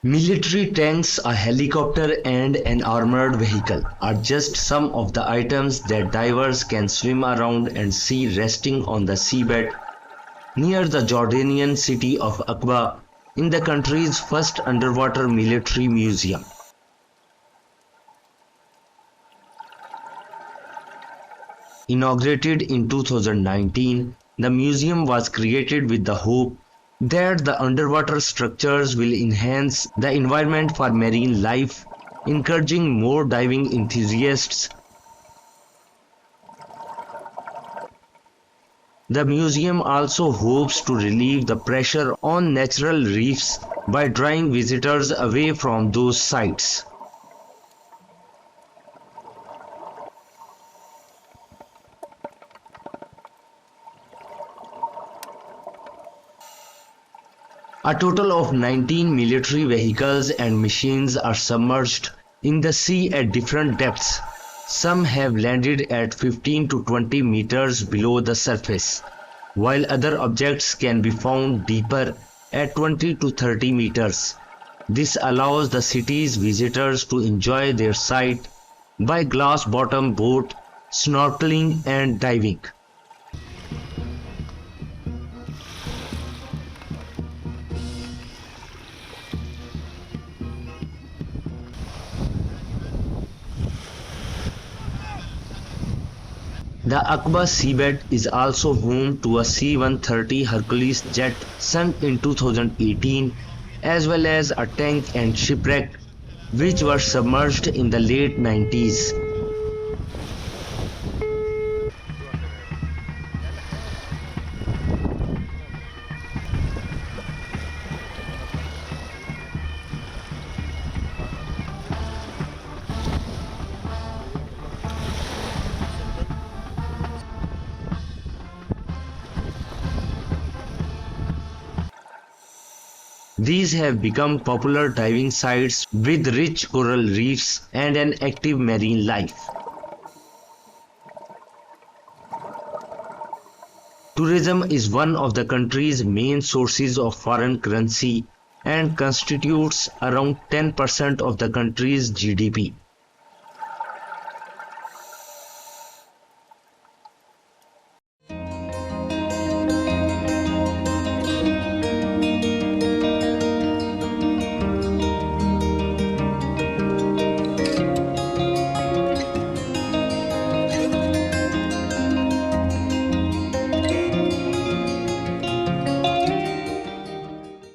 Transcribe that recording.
Military tanks, a helicopter, and an armored vehicle are just some of the items that divers can swim around and see resting on the seabed near the Jordanian city of Aqaba in the country's first underwater military museum. Inaugurated in 2019, the museum was created with the hope that the underwater structures will enhance the environment for marine life, encouraging more diving enthusiasts. The museum also hopes to relieve the pressure on natural reefs by drawing visitors away from those sites. A total of 19 military vehicles and machines are submerged in the sea at different depths. Some have landed at 15 to 20 meters below the surface, while other objects can be found deeper at 20 to 30 meters. This allows the city's visitors to enjoy their sight by glass-bottom boat, snorkeling and diving. The AQABA seabed is also home to a C-130 Hercules jet sunk in 2018, as well as a tank and shipwreck which were submerged in the late 90s. These have become popular diving sites with rich coral reefs and an active marine life. Tourism is one of the country's main sources of foreign currency and constitutes around 10% of the country's GDP.